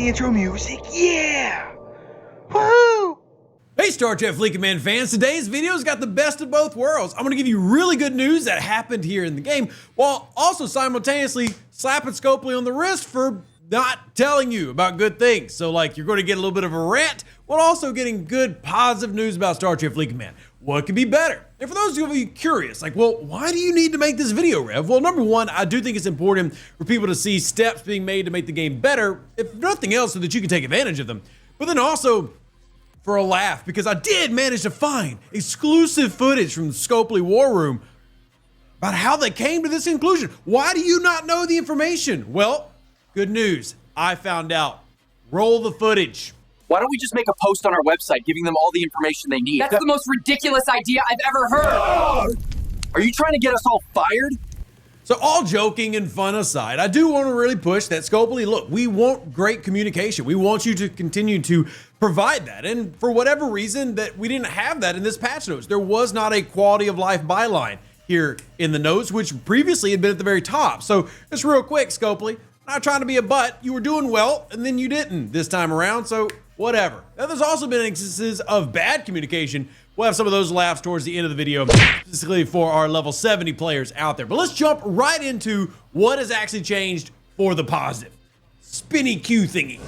intro music. Yeah! Woohoo! Hey Star Trek Fleet Command fans, today's video's got the best of both worlds. I'm gonna give you really good news that happened here in the game, while also simultaneously slapping Scopely on the wrist for not telling you about good things. So like, you're gonna get a little bit of a rant, while also getting good positive news about Star Trek Fleet Command. What could be better? And for those of you curious, like, well, why do you need to make this video, Rev? Well, number one, I do think it's important for people to see steps being made to make the game better, if nothing else, so that you can take advantage of them. But then also, for a laugh, because I did manage to find exclusive footage from the Scopely War Room about how they came to this conclusion. Why do you not know the information? Well, good news, I found out. Roll the footage. Why don't we just make a post on our website giving them all the information they need? That's the most ridiculous idea I've ever heard. Are you trying to get us all fired? So all joking and fun aside, I do want to really push that Scopely, look, we want great communication. We want you to continue to provide that. And for whatever reason that we didn't have that in this patch notes, there was not a quality of life byline here in the notes, which previously had been at the very top. So just real quick, Scopely, not trying to be a butt, you were doing well and then you didn't this time around, so whatever. Now there's also been instances of bad communication. We'll have some of those laughs towards the end of the video, specifically for our level 70 players out there. But let's jump right into what has actually changed for the positive. Spinny Q thingy.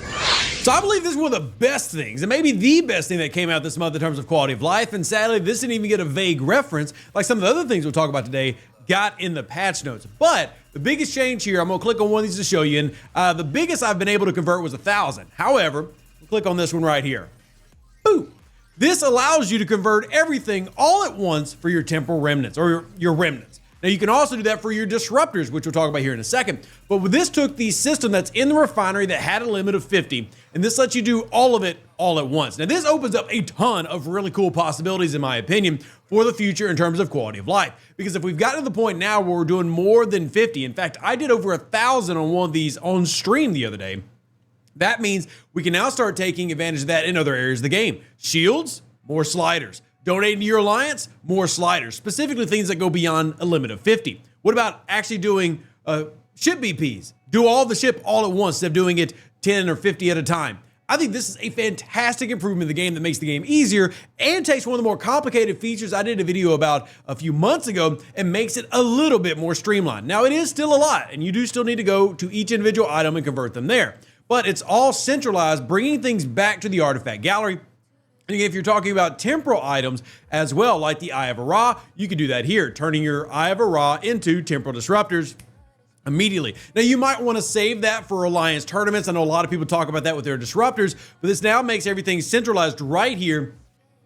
So I believe this is one of the best things, and maybe the best thing that came out this month in terms of quality of life, and sadly, this didn't even get a vague reference like some of the other things we'll talk about today got in the patch notes. But the biggest change here, I'm gonna click on one of these to show you, and the biggest I've been able to convert was 1,000. However, click on this one right here. Boom. This allows you to convert everything all at once for your temporal remnants, or your remnants. Now you can also do that for your disruptors, which we'll talk about here in a second. But this took the system that's in the refinery that had a limit of 50, and this lets you do all of it all at once. Now this opens up a ton of really cool possibilities, in my opinion, for the future in terms of quality of life. Because if we've gotten to the point now where we're doing more than 50, in fact, I did over 1,000 on one of these on stream the other day, that means we can now start taking advantage of that in other areas of the game. Shields, more sliders. Donating to your alliance, more sliders. Specifically things that go beyond a limit of 50. What about actually doing ship BPs? Do all the ship all at once instead of doing it 10 or 50 at a time. I think this is a fantastic improvement in the game that makes the game easier and takes one of the more complicated features I did a video about a few months ago and makes it a little bit more streamlined. Now it is still a lot, and you do still need to go to each individual item and convert them there. But it's all centralized, bringing things back to the artifact gallery. And if you're talking about temporal items as well, like the Eye of Ra, you can do that here, turning your Eye of Ra into temporal disruptors immediately. Now you might want to save that for Alliance tournaments. I know a lot of people talk about that with their disruptors, but this now makes everything centralized right here.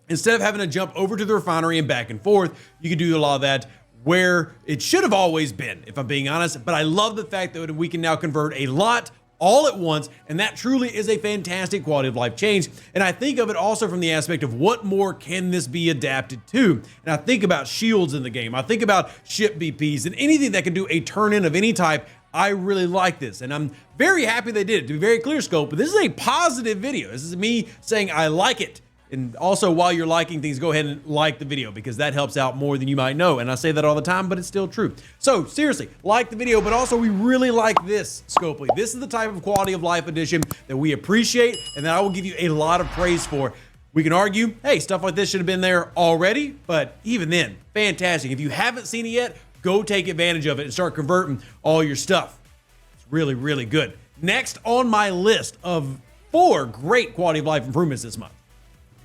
Instead of having to jump over to the refinery and back and forth, you can do a lot of that where it should have always been, if I'm being honest. But I love the fact that we can now convert a lot all at once, and that truly is a fantastic quality of life change. And I think of it also from the aspect of what more can this be adapted to? And I think about shields in the game. I think about ship BPs and anything that can do a turn-in of any type. I really like this, and I'm very happy they did it. To be very clear, Scope, but this is a positive video. This is me saying I like it. And also, while you're liking things, go ahead and like the video, because that helps out more than you might know. And I say that all the time, but it's still true. So seriously, like the video, but also we really like this, Scopely. This is the type of quality of life edition that we appreciate and that I will give you a lot of praise for. We can argue, hey, stuff like this should have been there already, but even then, fantastic. If you haven't seen it yet, go take advantage of it and start converting all your stuff. It's really, really good. Next on my list of 4 great quality of life improvements this month.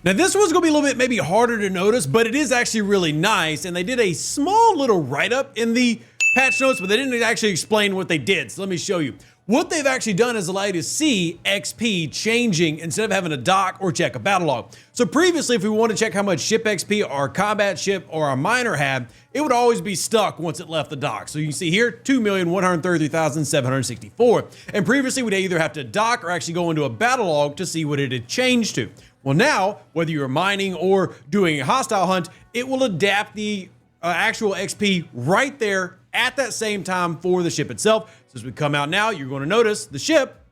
Now this one's gonna be a little bit maybe harder to notice, but it is actually really nice, and they did a small little write-up in the patch notes, but they didn't actually explain what they did, so let me show you. What they've actually done is allow you to see XP changing instead of having to dock or check a battle log. So previously, if we want to check how much ship XP our combat ship or our miner had, it would always be stuck once it left the dock. So you can see here, 2,133,764. And previously, we'd either have to dock or actually go into a battle log to see what it had changed to. Well now, whether you're mining or doing a hostile hunt, it will adapt the actual XP right there at that same time for the ship itself. So as we come out now, you're going to notice the ship.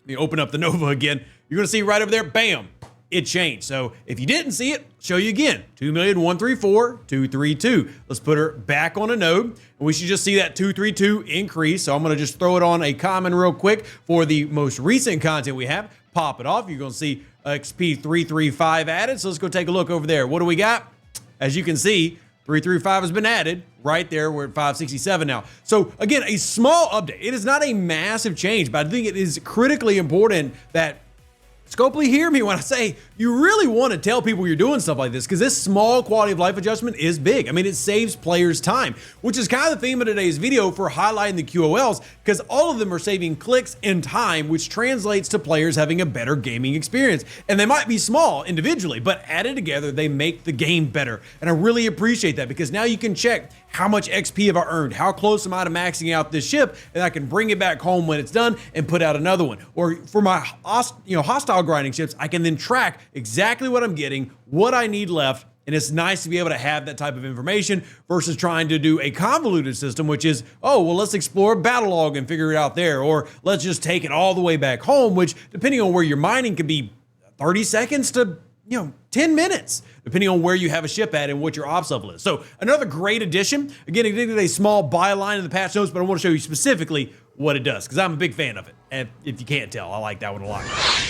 Let me open up the Nova again. You're going to see right over there, bam, it changed. So if you didn't see it, show you again. 2,134,232. Let's put her back on a node, and we should just see that 232 increase. So I'm going to just throw it on a common real quick for the most recent content we have. Pop it off. You're going to see XP 335 added. So let's go take a look over there. What do we got? As you can see, 335 has been added right there. We're at 567 now. So again, a small update. It is not a massive change, but I think it is critically important that Scopely hear me when I say you really want to tell people you're doing stuff like this, because this small quality of life adjustment is big. I mean, it saves players time, which is kind of the theme of today's video for highlighting the QOLs, because all of them are saving clicks and time, which translates to players having a better gaming experience. And they might be small individually, but added together, they make the game better. And I really appreciate that, because now you can check how much XP have I earned? How close am I to maxing out this ship? And I can bring it back home when it's done and put out another one. Or for my hostile grinding ships, I can then track exactly what I'm getting, what I need left. And it's nice to be able to have that type of information versus trying to do a convoluted system, which is, oh, well, let's explore battle log and figure it out there. Or let's just take it all the way back home, which depending on where you're mining could be 30 seconds to 10 minutes, depending on where you have a ship at and what your ops level is. So another great addition. Again, it did a small byline in the patch notes, but I want to show you specifically what it does, because I'm a big fan of it. And if you can't tell, I like that one a lot.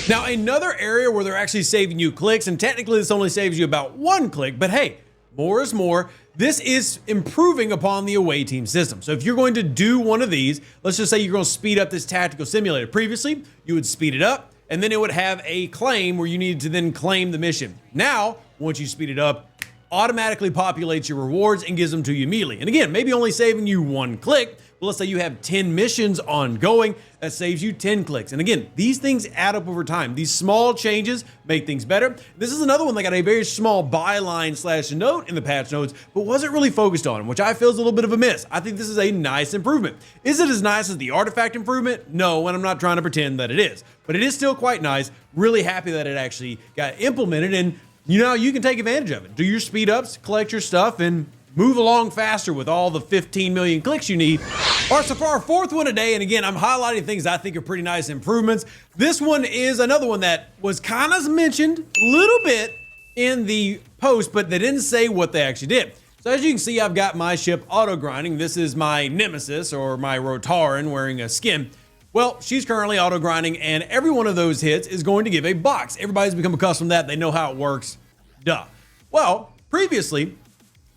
Now, another area where they're actually saving you clicks, and technically this only saves you about 1 click, but hey, more is more. This is improving upon the away team system. So if you're going to do one of these, let's just say you're going to speed up this tactical simulator. Previously, you would speed it up, and then it would have a claim where you needed to then claim the mission. Now, once you speed it up, automatically populates your rewards and gives them to you immediately. And again, maybe only saving you 1 click, but let's say you have 10 missions ongoing, that saves you 10 clicks. And again, these things add up over time. These small changes make things better. This is another one that got a very small byline / note in the patch notes, but wasn't really focused on, which I feel is a little bit of a miss. I think this is a nice improvement. Is it as nice as the artifact improvement? No, and I'm not trying to pretend that it is, but it is still quite nice. Really happy that it actually got implemented, and you can take advantage of it. Do your speed ups, collect your stuff, and move along faster with all the 15 million clicks you need. All right, so for our 4th one today, and again, I'm highlighting things I think are pretty nice improvements. This one is another one that was kind of mentioned a little bit in the post, but they didn't say what they actually did. So as you can see, I've got my ship auto grinding. This is my Nemesis, or my Rotaran, wearing a skin. Well, she's currently auto grinding, and every one of those hits is going to give a box. Everybody's become accustomed to that. They know how it works. Duh. Well, previously,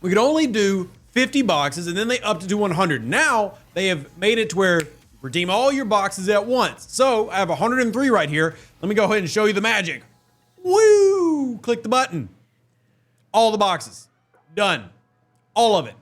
we could only do 50 boxes, and then they upped it to 100. Now, they have made it to where you redeem all your boxes at once. So, I have 103 right here. Let me go ahead and show you the magic. Woo! Click the button. All the boxes. Done. All of it.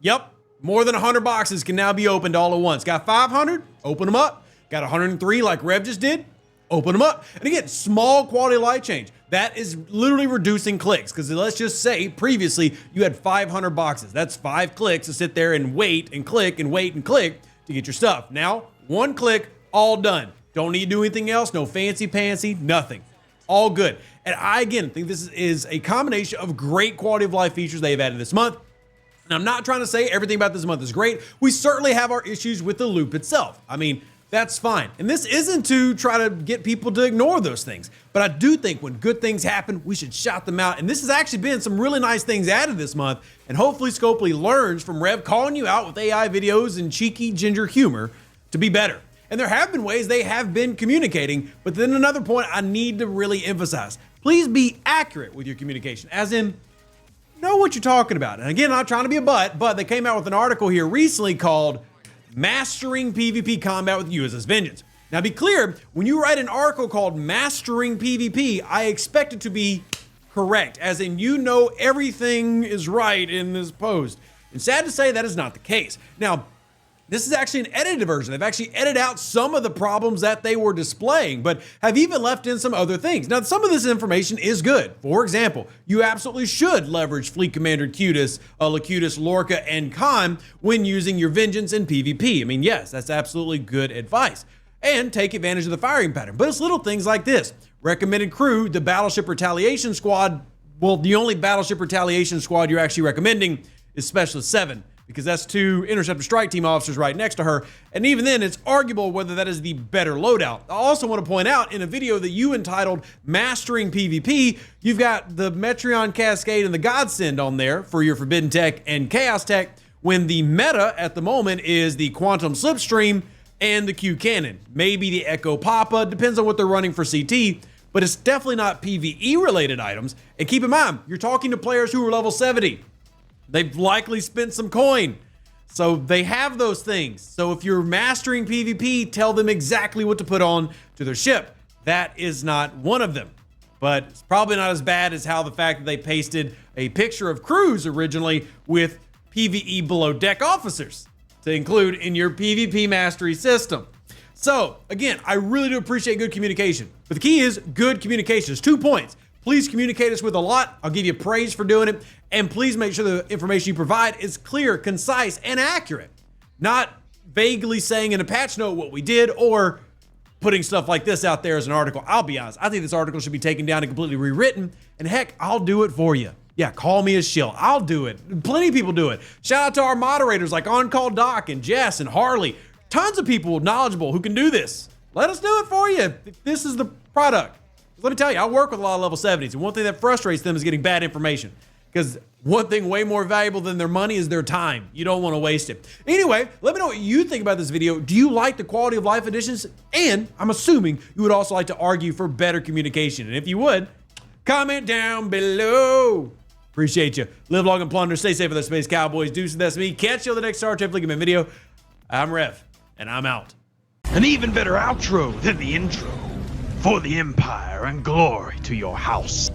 Yep. More than 100 boxes can now be opened all at once. Got 500? Open them up. Got 103 like Rev just did? Open them up. And again, small quality of life change. That is literally reducing clicks, because let's just say previously you had 500 boxes. That's 5 clicks to sit there and wait and click and wait and click to get your stuff. Now, 1 click, all done. Don't need to do anything else. No fancy pantsy, nothing. All good. And I, again, think this is a combination of great quality of life features they've added this month. And I'm not trying to say everything about this month is great. We certainly have our issues with the loop itself. I mean, that's fine. And this isn't to try to get people to ignore those things. But I do think when good things happen, we should shout them out. And this has actually been some really nice things added this month. And hopefully Scopely learns from Rev calling you out with AI videos and cheeky ginger humor to be better. And there have been ways they have been communicating. But then another point I need to really emphasize. Please be accurate with your communication. As in, know what you're talking about. And again, I'm not trying to be a butt, but they came out with an article here recently called Mastering PvP Combat with USS Vengeance. Now, be clear, when you write an article called Mastering PvP, I expect it to be correct, as in everything is right in this post. And sad to say, that is not the case. Now, this is actually an edited version. They've actually edited out some of the problems that they were displaying, but have even left in some other things. Now, some of this information is good. For example, you absolutely should leverage Fleet Commander Locutus, Lorca, and Khan when using your Vengeance in PvP. I mean, yes, that's absolutely good advice. And take advantage of the firing pattern. But it's little things like this. Recommended crew, the Battleship Retaliation Squad. Well, the only Battleship Retaliation Squad you're actually recommending is Specialist 7. because that's 2 Interceptor Strike Team officers right next to her. And even then, it's arguable whether that is the better loadout. I also want to point out in a video that you entitled Mastering PvP, you've got the Metreon Cascade and the Godsend on there for your Forbidden Tech and Chaos Tech, when the meta at the moment is the Quantum Slipstream and the Q Cannon. Maybe the Echo Papa, depends on what they're running for CT, but it's definitely not PvE related items. And keep in mind, you're talking to players who are level 70. They've likely spent some coin. So they have those things. So if you're mastering PvP, tell them exactly what to put on to their ship. That is not one of them. But it's probably not as bad as how the fact that they pasted a picture of crews originally with PvE below deck officers to include in your PvP mastery system. So again, I really do appreciate good communication, but the key is good communication. There's 2 points. Please communicate us with a lot. I'll give you praise for doing it. And please make sure the information you provide is clear, concise, and accurate. Not vaguely saying in a patch note what we did or putting stuff like this out there as an article. I'll be honest, I think this article should be taken down and completely rewritten. And heck, I'll do it for you. Yeah, call me a shill. I'll do it. Plenty of people do it. Shout out to our moderators like On Call Doc and Jess and Harley. Tons of people knowledgeable who can do this. Let us do it for you if this is the product. Let me tell you, I work with a lot of level 70s, and one thing that frustrates them is getting bad information. Because one thing way more valuable than their money is their time. You don't want to waste it. Anyway, let me know what you think about this video. Do you like the quality of life editions? And I'm assuming you would also like to argue for better communication. And if you would, comment down below. Appreciate you. Live long and plunder. Stay safe with the Space Cowboys. Deuce, that's me. Catch you on the next Star Trek Ligament video. I'm Rev, and I'm out. An even better outro than the intro. For the Empire and glory to your house.